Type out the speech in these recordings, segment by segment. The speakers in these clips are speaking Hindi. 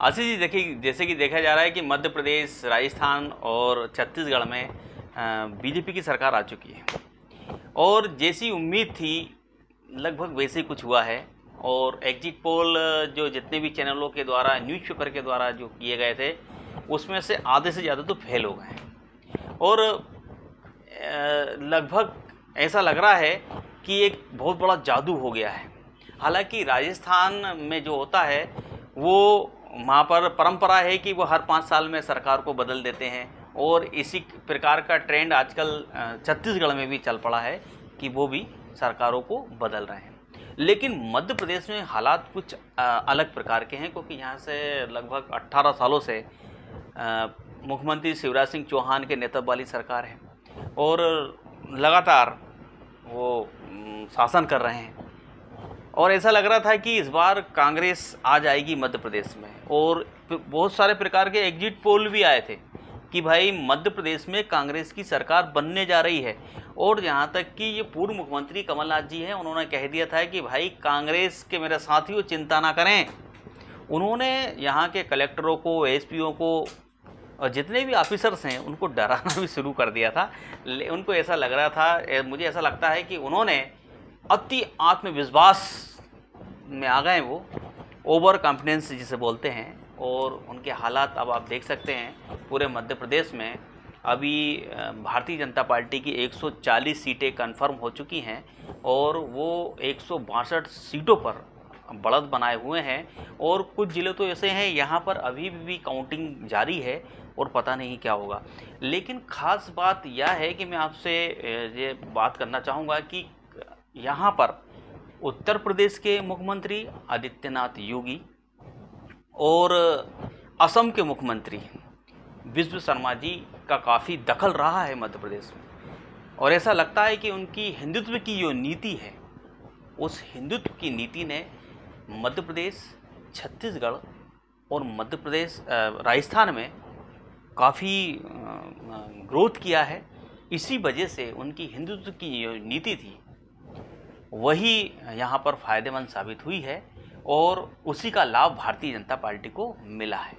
आशीष जी, देखिए जैसे कि देखा जा रहा है कि मध्य प्रदेश, राजस्थान और छत्तीसगढ़ में बीजेपी की सरकार आ चुकी है और जैसी उम्मीद थी लगभग वैसे ही कुछ हुआ है। और एग्जिट पोल जो जितने भी चैनलों के द्वारा, न्यूज़पेपर के द्वारा जो किए गए थे, उसमें से आधे से ज़्यादा तो फेल हो गए हैं। और लगभग ऐसा लग रहा है कि एक बहुत बड़ा जादू हो गया है। हालांकि राजस्थान में जो होता है वो वहाँ पर परंपरा है कि वो हर 5 साल में सरकार को बदल देते हैं और इसी प्रकार का ट्रेंड आजकल छत्तीसगढ़ में भी चल पड़ा है कि वो भी सरकारों को बदल रहे हैं। लेकिन मध्य प्रदेश में हालात कुछ अलग प्रकार के हैं, क्योंकि यहाँ से लगभग 18 सालों से मुख्यमंत्री शिवराज सिंह चौहान के नेतृत्व वाली सरकार है और लगातार वो शासन कर रहे हैं। और ऐसा लग रहा था कि इस बार कांग्रेस आ जाएगी मध्य प्रदेश में, और बहुत सारे प्रकार के एग्जिट पोल भी आए थे कि भाई मध्य प्रदेश में कांग्रेस की सरकार बनने जा रही है। और यहाँ तक कि ये पूर्व मुख्यमंत्री कमलनाथ जी हैं, उन्होंने कह दिया था कि भाई कांग्रेस के मेरे साथियों चिंता ना करें। उन्होंने यहाँ के कलेक्टरों को, एसपीओ को और जितने भी ऑफिसर्स हैं उनको डराना भी शुरू कर दिया था। उनको ऐसा लग रहा था, मुझे ऐसा लगता है कि उन्होंने अति आत्मविश्वास में आ गए, वो ओवर कॉन्फिडेंस जिसे बोलते हैं। और उनके हालात अब आप देख सकते हैं पूरे मध्य प्रदेश में। अभी भारतीय जनता पार्टी की 140 सीटें कंफर्म हो चुकी हैं और वो 162 सीटों पर बढ़त बनाए हुए हैं। और कुछ ज़िले तो ऐसे हैं यहाँ पर अभी भी काउंटिंग जारी है और पता नहीं क्या होगा। लेकिन ख़ास बात यह है कि मैं आपसे ये बात करना चाहूँगा कि यहाँ पर उत्तर प्रदेश के मुख्यमंत्री आदित्यनाथ योगी और असम के मुख्यमंत्री विष्णु शर्मा जी का काफ़ी दखल रहा है मध्य प्रदेश में। और ऐसा लगता है कि उनकी हिंदुत्व की जो नीति है, उस हिंदुत्व की नीति ने मध्य प्रदेश, छत्तीसगढ़ और मध्य प्रदेश, राजस्थान में काफ़ी ग्रोथ किया है। इसी वजह से उनकी हिंदुत्व की जो नीति थी वही यहाँ पर फ़ायदेमंद साबित हुई है और उसी का लाभ भारतीय जनता पार्टी को मिला है।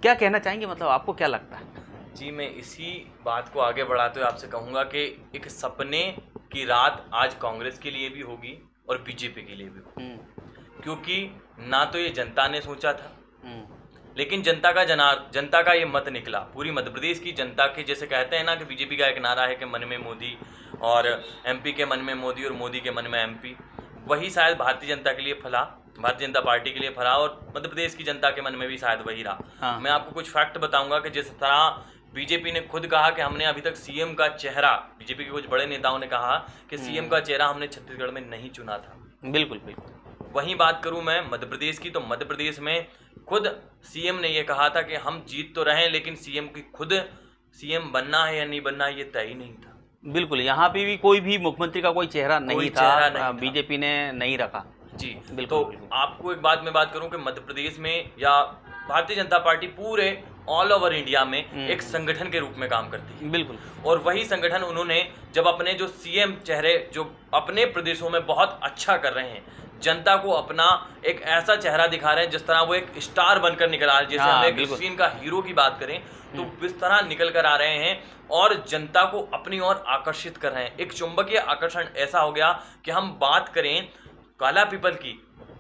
क्या कहना चाहेंगे, मतलब आपको क्या लगता है? जी, मैं इसी बात को आगे बढ़ाते हुए आपसे कहूँगा कि एक सपने की रात आज कांग्रेस के लिए भी होगी और बीजेपी के लिए भी होगी। क्योंकि ना तो ये जनता ने सोचा था, लेकिन जनता का ये मत निकला। पूरी मध्य प्रदेश की जनता के, जैसे कहते हैं ना कि बीजेपी का एक नारा है कि मन में मोदी, और एमपी के मन में मोदी और मोदी के मन में एमपी, वही शायद भारतीय जनता के लिए फला, भारतीय जनता पार्टी के लिए फला और मध्य प्रदेश की जनता के मन में भी शायद वही रहा। हाँ। मैं आपको कुछ फैक्ट बताऊंगा कि जिस तरह बीजेपी ने खुद कहा कि हमने अभी तक सीएम का चेहरा, बीजेपी के कुछ बड़े नेताओं ने कहा कि सीएम का चेहरा हमने छत्तीसगढ़ में नहीं चुना था। बिल्कुल बिल्कुल। वहीं बात करूं मैं मध्य प्रदेश की, तो मध्य प्रदेश में खुद सीएम ने यह कहा था कि हम जीत तो रहे, लेकिन सीएम की खुद सीएम बनना है या नहीं बनना है ये तय ही नहीं था। बिल्कुल, यहाँ पे भी कोई भी मुख्यमंत्री का कोई चेहरा नहीं था, बीजेपी ने नहीं रखा। जी बिल्कुल। तो आपको एक बात मैं बात करूं कि मध्य प्रदेश में या भारतीय जनता पार्टी पूरे ऑल ओवर इंडिया में एक संगठन के रूप में काम करती है। बिल्कुल। और वही संगठन उन्होंने जब अपने जो सीएम चेहरे जो अपने प्रदेशों में बहुत अच्छा कर रहे हैं, जनता को अपना एक ऐसा चेहरा दिखा रहे हैं जिस तरह वो एक स्टार बनकर निकल आ रहे हैं। जैसे हम एक स्क्रीन का हीरो की बात करें तो इस तरह निकल कर आ रहे हैं और जनता को अपनी ओर आकर्षित कर रहे हैं। एक चुंबकीय आकर्षण ऐसा हो गया कि हम बात करें काला पीपल की,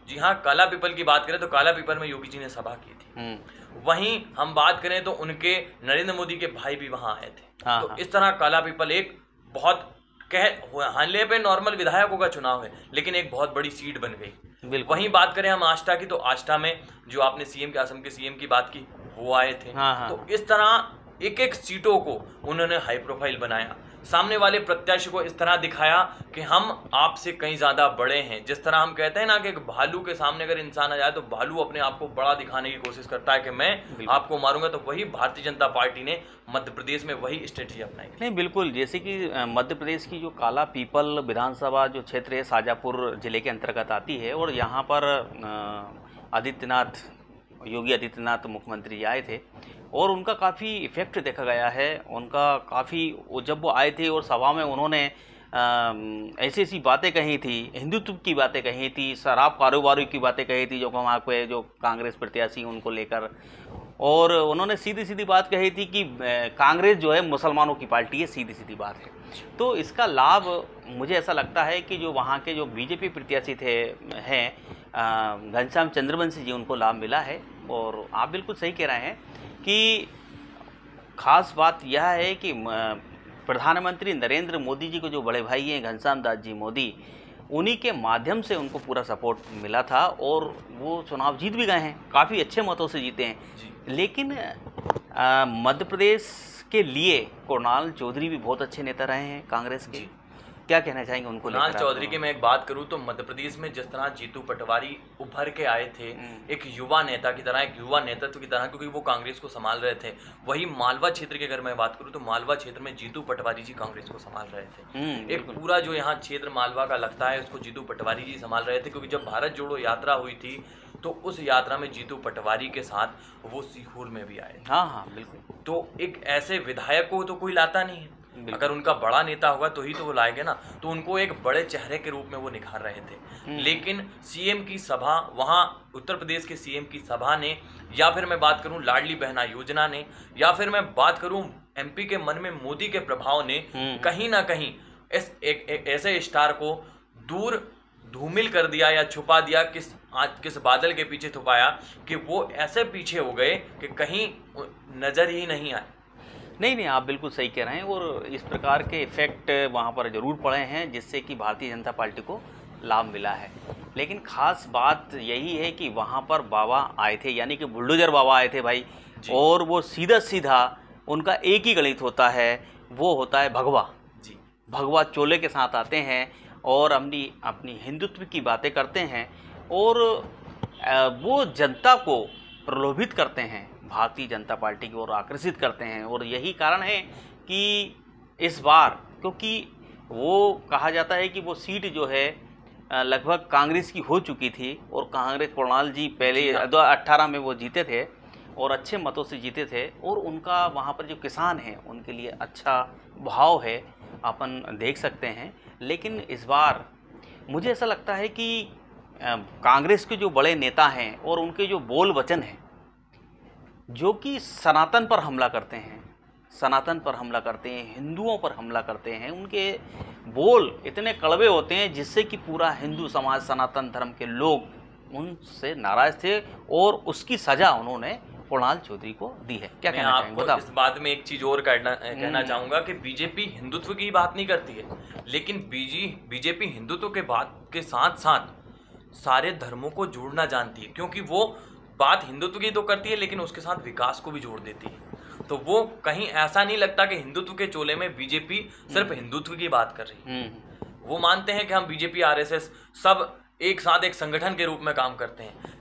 जी हाँ, काला पीपल की बात करें तो काला पीपल में योगी जी ने सभा की थी। वहीं हम बात करें तो उनके नरेंद्र मोदी के भाई भी वहां आए थे। तो इस तरह काला पीपल एक बहुत हाले पे नॉर्मल विधायकों का चुनाव है, लेकिन एक बहुत बड़ी सीट बन गई। वहीं बात करें हम आष्टा की, तो आष्टा में जो आपने सीएम के, असम के सीएम की बात की, वो आए थे। तो इस तरह एक एक सीटों को उन्होंने हाई प्रोफाइल बनाया, सामने वाले प्रत्याशी को इस तरह दिखाया कि हम आपसे कहीं ज्यादा बड़े हैं। जिस तरह हम कहते हैं ना कि एक भालू के सामने अगर इंसान आ जाए तो भालू अपने आप को बड़ा दिखाने की कोशिश करता है कि मैं आपको मारूंगा, तो वही भारतीय जनता पार्टी ने मध्य प्रदेश में वही स्ट्रेटजी अपनाई। नहीं, बिल्कुल, जैसे कि मध्य प्रदेश की जो काला पीपल विधानसभा जो क्षेत्र है शाजापुर जिले के अंतर्गत आती है और यहाँ पर योगी आदित्यनाथ मुख्यमंत्री आए थे और उनका काफ़ी इफेक्ट देखा गया है। उनका काफ़ी, जब वो आए थे और सभा में उन्होंने ऐसी ऐसी बातें कही थी, हिंदुत्व की बातें कही थी, शराब कारोबारी की बातें कही थी जो वहाँ पे जो कांग्रेस प्रत्याशी उनको लेकर, और उन्होंने सीधी सीधी बात कही थी कि कांग्रेस जो है मुसलमानों की पार्टी है, सीधी सीधी बात है। तो इसका लाभ मुझे ऐसा लगता है कि जो वहाँ के जो बीजेपी प्रत्याशी थे हैं घनश्याम चंद्रवंशी जी, उनको लाभ मिला है। और आप बिल्कुल सही कह रहे हैं कि खास बात यह है कि प्रधानमंत्री नरेंद्र मोदी जी को जो बड़े भाई हैं घनश्याम दास जी मोदी, उन्हीं के माध्यम से उनको पूरा सपोर्ट मिला था और वो चुनाव जीत भी गए हैं, काफ़ी अच्छे मतों से जीते हैं। लेकिन मध्य प्रदेश के लिए कुणाल चौधरी भी बहुत अच्छे नेता रहे हैं कांग्रेस के, क्या कहना चाहेंगे उनको? कुणाल चौधरी की मैं एक बात करूं तो मध्य प्रदेश में जिस तरह जीतू पटवारी उभर के आए थे एक युवा नेता की तरह, एक युवा नेतृत्व की तरह, क्योंकि वो कांग्रेस को संभाल रहे थे। वही मालवा क्षेत्र की अगर मैं बात करूं तो मालवा क्षेत्र में जीतू पटवारी जी कांग्रेस को संभाल रहे थे। एक पूरा जो यहाँ क्षेत्र मालवा का लगता है उसको जीतू पटवारी जी संभाल रहे थे, क्योंकि जब भारत जोड़ो यात्रा हुई थी तो उस यात्रा में जीतू पटवारी के साथ वो सीहोर में भी आए। हाँ बिल्कुल। तो एक ऐसे विधायक को तो कोई लाता नहीं है, अगर उनका बड़ा नेता होगा तो ही तो वो लाएंगे ना। तो उनको एक बड़े चेहरे के रूप में वो निखार रहे थे। लेकिन सीएम की सभा, वहाँ उत्तर प्रदेश के सीएम की सभा ने, या फिर मैं बात करूं लाडली बहना योजना ने, या फिर मैं बात करूं एमपी के मन में मोदी के प्रभाव ने कहीं ना कहीं इस एक ऐसे स्टार को दूर धूमिल कर दिया या छुपा दिया, किस बादल के पीछे छुपाया कि वो ऐसे पीछे हो गए कि कहीं नजर ही नहीं आए। नहीं, आप बिल्कुल सही कह रहे हैं। और इस प्रकार के इफेक्ट वहाँ पर जरूर पड़े हैं जिससे कि भारतीय जनता पार्टी को लाभ मिला है। लेकिन खास बात यही है कि वहाँ पर बाबा आए थे, यानी कि बुलडोजर बाबा आए थे भाई, और वो सीधा सीधा उनका एक ही गणित होता है, वो होता है भगवा जी। भगवा चोले के साथ आते हैं और अपनी हिंदुत्व की बातें करते हैं और वो जनता को प्रलोभित करते हैं, भारतीय जनता पार्टी की ओर आकर्षित करते हैं। और यही कारण है कि इस बार, क्योंकि वो कहा जाता है कि वो सीट जो है लगभग कांग्रेस की हो चुकी थी और कांग्रेस, कुणाल जी पहले 2018 में वो जीते थे और अच्छे मतों से जीते थे, और उनका वहाँ पर जो किसान हैं उनके लिए अच्छा भाव है, अपन देख सकते हैं। लेकिन इस बार मुझे ऐसा लगता है कि कांग्रेस के जो बड़े नेता हैं और उनके जो बोल वचन हैं जो कि सनातन पर हमला करते हैं, हिंदुओं पर हमला करते हैं, उनके बोल इतने कड़वे होते हैं जिससे कि पूरा हिंदू समाज, सनातन धर्म के लोग उनसे नाराज थे और उसकी सजा उन्होंने कुणाल चौधरी को दी है। क्या कहना चाहेंगे? आपको इस बात में एक चीज और कहना चाहूंगा कि बीजेपी हिंदुत्व की बात नहीं करती है, लेकिन बीजेपी हिंदुत्व के बात के साथ साथ सारे धर्मों को जोड़ना जानती है, क्योंकि वो बात हिंदुत्व की तो करती है लेकिन उसके साथ विकास को भी जोड़ देती है। तो वो कहीं ऐसा नहीं लगता कि हिंदुत्व के चोले में बीजेपी सिर्फ हिंदुत्व की बात कर रही है। वो मानते हैं कि हम बीजेपी आरएसएस सब एक साथ एक संगठन के रूप में काम करते हैं,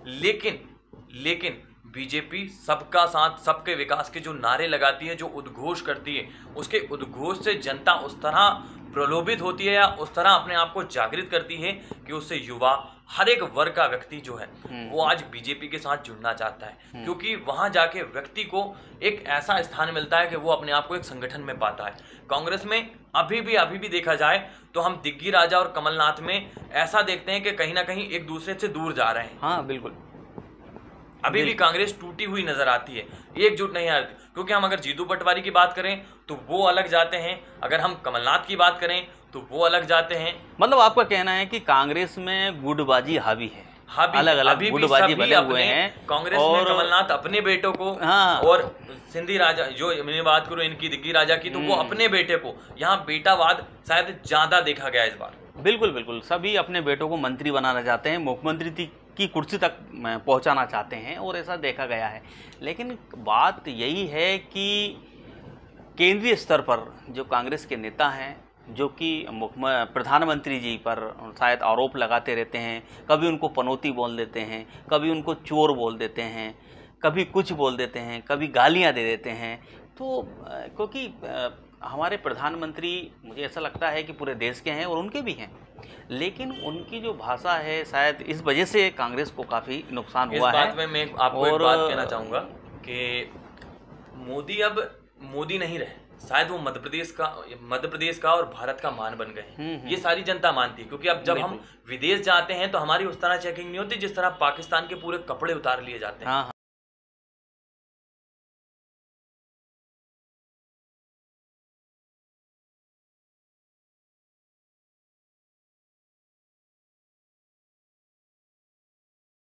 लेकिन बीजेपी सबका साथ, सबके विकास के जो नारे लगाती है, जो उद्घोष करती है, उसके उद्घोष से जनता उस तरह प्रलोभित होती है या उस तरह अपने आप को जागृत करती है कि उससे युवा, हर एक वर्ग का व्यक्ति जो है वो आज बीजेपी के साथ जुड़ना चाहता है, क्योंकि वहां जाके व्यक्ति को एक ऐसा स्थान मिलता है कि वो अपने आप को एक संगठन में पाता है। कांग्रेस में अभी भी देखा जाए तो हम दिग्गी राजा और कमलनाथ में ऐसा देखते हैं कि कहीं ना कहीं एक दूसरे से दूर जा रहे हैं। हाँ बिल्कुल, अभी भी कांग्रेस टूटी हुई नजर आती है, एकजुट नहीं आती। क्योंकि हम अगर जीतू पटवारी की बात करें तो वो अलग जाते हैं, अगर हम कमलनाथ की बात करें तो वो अलग जाते हैं। मतलब आपका कहना है कि कांग्रेस में गुटबाजी हावी है, अलग गुटबाजी बने हुए हैं कांग्रेस में। कमलनाथ अपने बेटों को, और सिंधी राजा, जो मैं बात करूं इनकी दिग्गी राजा की, तो वो अपने बेटे को, यहाँ बेटावाद शायद ज्यादा देखा गया इस बार। बिल्कुल, सभी अपने बेटों को मंत्री बनाना चाहते हैं, मुख्यमंत्री की कुर्सी तक पहुंचाना चाहते हैं, और ऐसा देखा गया है। लेकिन बात यही है कि केंद्रीय स्तर पर जो कांग्रेस के नेता हैं, जो कि प्रधानमंत्री जी पर शायद आरोप लगाते रहते हैं, कभी उनको पनौती बोल देते हैं, कभी उनको चोर बोल देते हैं, कभी कुछ बोल देते हैं, कभी गालियां दे देते हैं। तो क्योंकि हमारे प्रधानमंत्री, मुझे ऐसा लगता है कि पूरे देश के हैं और उनके भी हैं, लेकिन उनकी जो भाषा है शायद इस वजह से कांग्रेस को काफ़ी नुकसान हुआ है। इस बात में मैं आपको एक बात कहना चाहूँगा कि मोदी अब मोदी नहीं रहे। शायद वो मध्य प्रदेश का और भारत का मान बन गए हैं। ये सारी जनता मानती है, क्योंकि अब जब हम विदेश जाते हैं तो हमारी उस तरह चेकिंग नहीं होती जिस तरह पाकिस्तान के पूरे कपड़े उतार लिए जाते हैं।